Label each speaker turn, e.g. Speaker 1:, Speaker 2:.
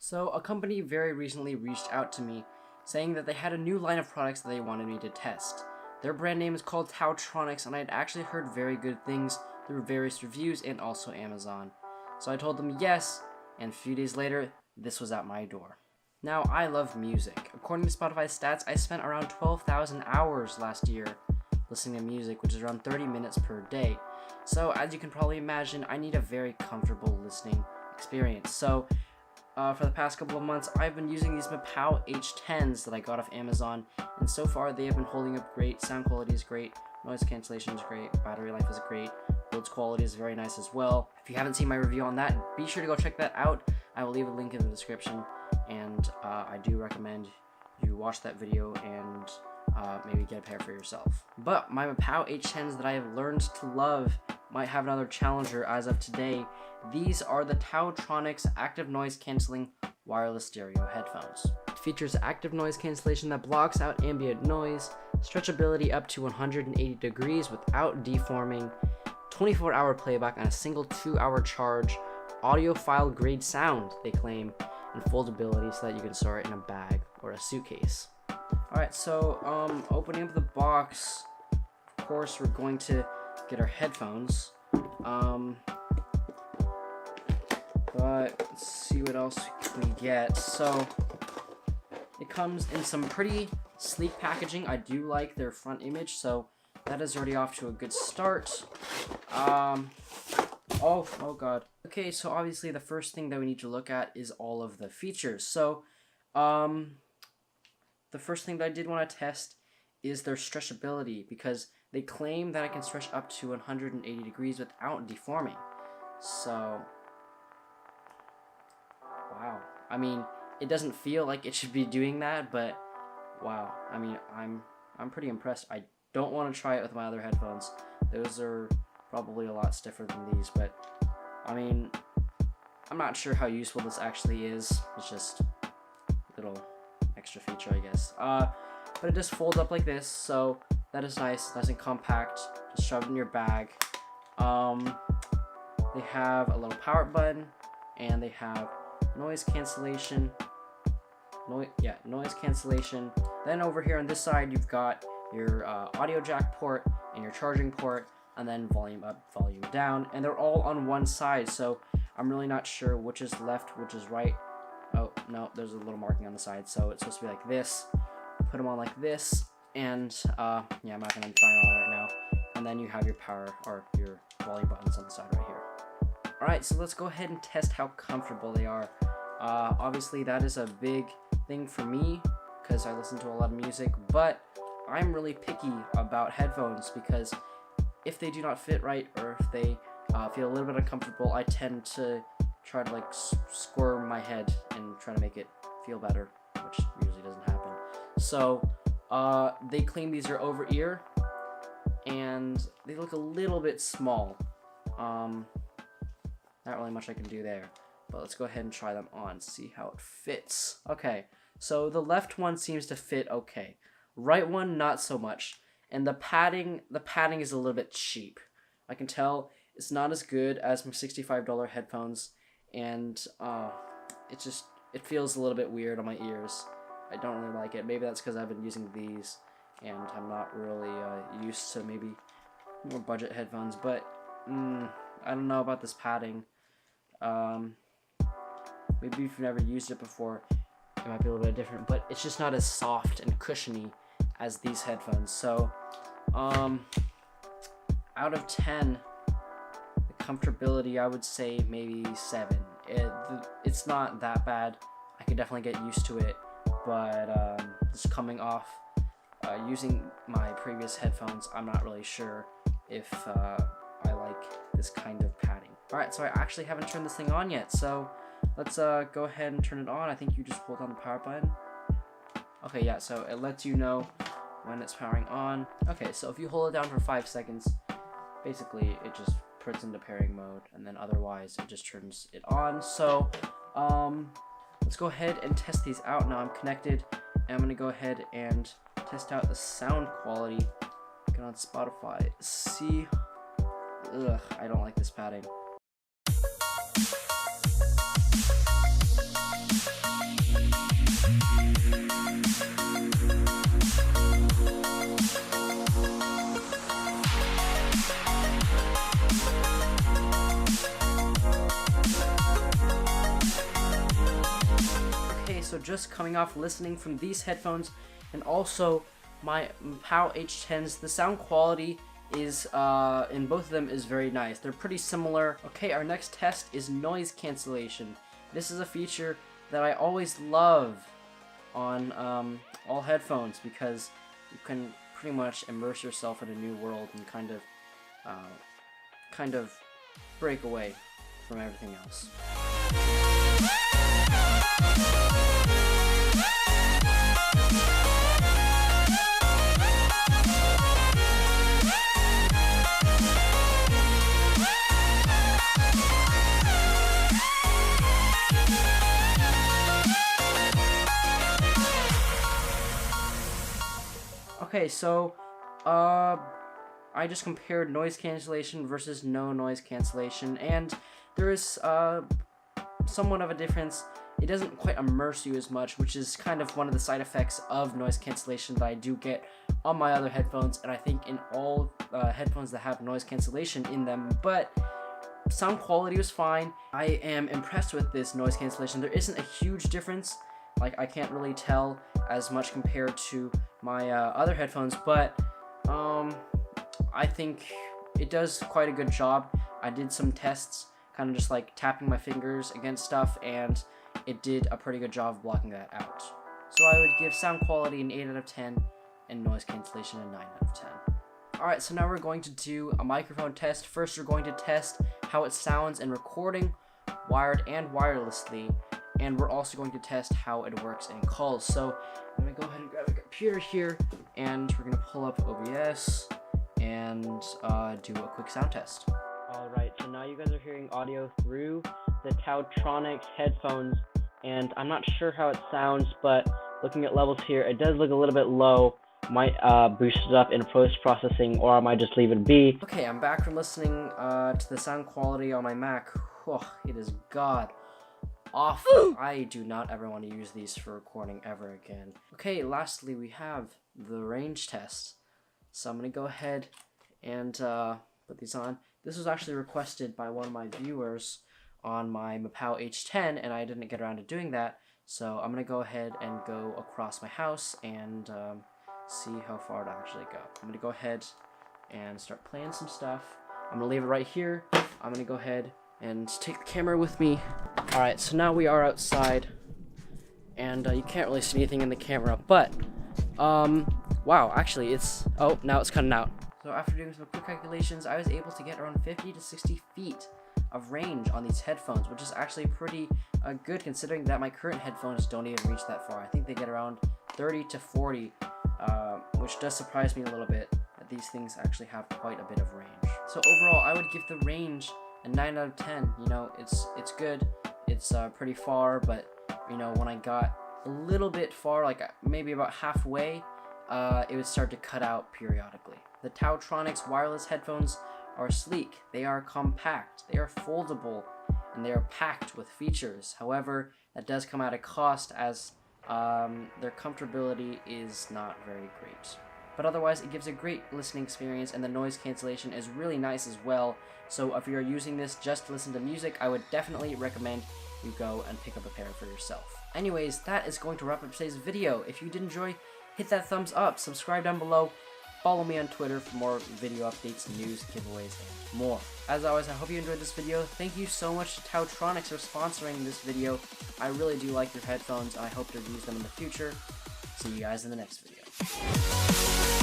Speaker 1: So a company very recently reached out to me saying that they had a new line of products that they wanted me to test. Their brand name is called TaoTronics, and I had actually heard very good things through various reviews and also Amazon. So I told them yes, and a few days later, this was at my door. Now, I love music. According to Spotify stats, I spent around 12,000 hours last year listening to music, which is around 30 minutes per day. So as you can probably imagine, I need a very comfortable listening experience. So for the past couple of months, I've been using these Mapao H10s that I got off Amazon, and so far they have been holding up great. Sound quality is great, noise cancellation is great, battery life is great, build quality is very nice as well. If you haven't seen my review on that, be sure to go check that out. I will leave a link in the description, and I do recommend you watch that video and maybe get a pair for yourself. But my Mapao H10s that I have learned to love might have another challenger as of today. These are the TaoTronics Active Noise Cancelling Wireless Stereo Headphones. It features active noise cancellation that blocks out ambient noise, stretchability up to 180 degrees without deforming, 24-hour playback on a single 2-hour charge, audiophile grade sound, they claim, and foldability so that you can store it in a bag or a suitcase. Alright, so opening up the box, of course we're going to get our headphones. But let's see what else we get. So it comes in some pretty sleek packaging. I do like their front image, so that is already off to a good start. Oh god. Okay, so obviously the first thing that we need to look at is all of the features. So the first thing that I did want to test is their stretchability, because they claim that I can stretch up to 180 degrees without deforming. So wow. I mean, it doesn't feel like it should be doing that, but wow. I mean, I'm pretty impressed. I don't want to try it with my other headphones. Those are probably a lot stiffer than these, but I mean, I'm not sure how useful this actually is. It's just a little extra feature, I guess. But it just folds up like this, so that is nice and compact. Just shove it in your bag. They have a little power button, and they have noise cancellation. Noise cancellation. Then over here on this side, you've got your audio jack port and your charging port, and then volume up, volume down, and they're all on one side, so I'm really not sure which is left, which is right. Oh no, there's a little marking on the side, so it's supposed to be like this. Put them on like this, and yeah, I'm not gonna try it on right now. And then you have your power or your volume buttons on the side right here. Alright, so let's go ahead and test how comfortable they are. Obviously that is a big thing for me because I listen to a lot of music, but I'm really picky about headphones because if they do not fit right, or if they feel a little bit uncomfortable, I tend to try to like squirm my head and try to make it feel better, which usually doesn't happen. So they claim these are over ear, and they look a little bit small. Not really much I can do there, but let's go ahead and try them on, see how it fits. Okay, so the left one seems to fit okay. Right one, not so much. And the padding is a little bit cheap. I can tell it's not as good as my $65 headphones, and it feels a little bit weird on my ears. I don't really like it. Maybe that's because I've been using these, and I'm not really used to maybe more budget headphones, but I don't know about this padding. Maybe if you've never used it before, it might be a little bit different, but it's just not as soft and cushiony as these headphones. So out of 10, the comfortability, I would say maybe 7. It's not that bad. I could definitely get used to it, but just coming off using my previous headphones, I'm not really sure if I like this kind of padding. Alright, so I actually haven't turned this thing on yet, so let's go ahead and turn it on. I think you just hold on the power button. Okay, yeah, so it lets you know when it's powering on. Okay, so if you hold it down for 5 seconds, basically it just puts into pairing mode, and then otherwise it just turns it on. So let's go ahead and test these out. Now I'm connected, and I'm gonna go ahead and test out the sound quality. Get on Spotify. See, I don't like this padding. so just coming off listening from these headphones and also my PAO H10s, the sound quality is in both of them is very nice. They're pretty similar. Okay, our next test is noise cancellation. This is a feature that I always love on all headphones because you can pretty much immerse yourself in a new world and kind of break away from everything else. Okay, so I just compared noise cancellation versus no noise cancellation, and there is somewhat of a difference. It doesn't quite immerse you as much, which is kind of one of the side effects of noise cancellation that I do get on my other headphones, and I think in all headphones that have noise cancellation in them. But sound quality was fine. I am impressed with this noise cancellation. There isn't a huge difference. Like, I can't really tell as much compared to my other headphones, but I think it does quite a good job. I did some tests, kind of just like tapping my fingers against stuff, and it did a pretty good job of blocking that out. So I would give sound quality an 8 out of 10 and noise cancellation a 9 out of 10. Alright, so now we're going to do a microphone test. First, we're going to test how it sounds in recording, wired and wirelessly, and we're also going to test how it works in calls. So I'm going to go ahead and grab a computer here, and we're going to pull up OBS and do a quick sound test. Alright, so now you guys are hearing audio through the TaoTronics headphones, and I'm not sure how it sounds, but looking at levels here, it does look a little bit low. Might boost it up in post-processing, or I might just leave it be. Okay, I'm back from listening to the sound quality on my Mac. Oh, it is god awful. I do not ever want to use these for recording ever again. Okay, lastly we have the range test. So I'm going to go ahead and put these on. This was actually requested by one of my viewers on my PAO H10, and I didn't get around to doing that. So I'm going to go ahead and go across my house and see how far to actually go. I'm going to go ahead and start playing some stuff. I'm going to leave it right here. I'm going to go ahead and take the camera with me. Alright, so now we are outside, and you can't really see anything in the camera, but, wow, actually, now it's cutting out. So after doing some quick calculations, I was able to get around 50 to 60 feet of range on these headphones, which is actually pretty good considering that my current headphones don't even reach that far. I think they get around 30 to 40, which does surprise me a little bit that these things actually have quite a bit of range. So overall, I would give the range a 9 out of 10. You know, it's good. It's pretty far, but you know, when I got a little bit far, like maybe about halfway, it would start to cut out periodically. The TaoTronics wireless headphones are sleek, they are compact, they are foldable, and they are packed with features. However, that does come at a cost, as their comfortability is not very great. But otherwise, it gives a great listening experience, and the noise cancellation is really nice as well. So if you're using this just to listen to music, I would definitely recommend you go and pick up a pair for yourself. Anyways, that is going to wrap up today's video. If you did enjoy, hit that thumbs up, subscribe down below, follow me on Twitter for more video updates, news, giveaways, and more. As always, I hope you enjoyed this video. Thank you so much to TaoTronics for sponsoring this video. I really do like your headphones, and I hope to use them in the future. See you guys in the next video.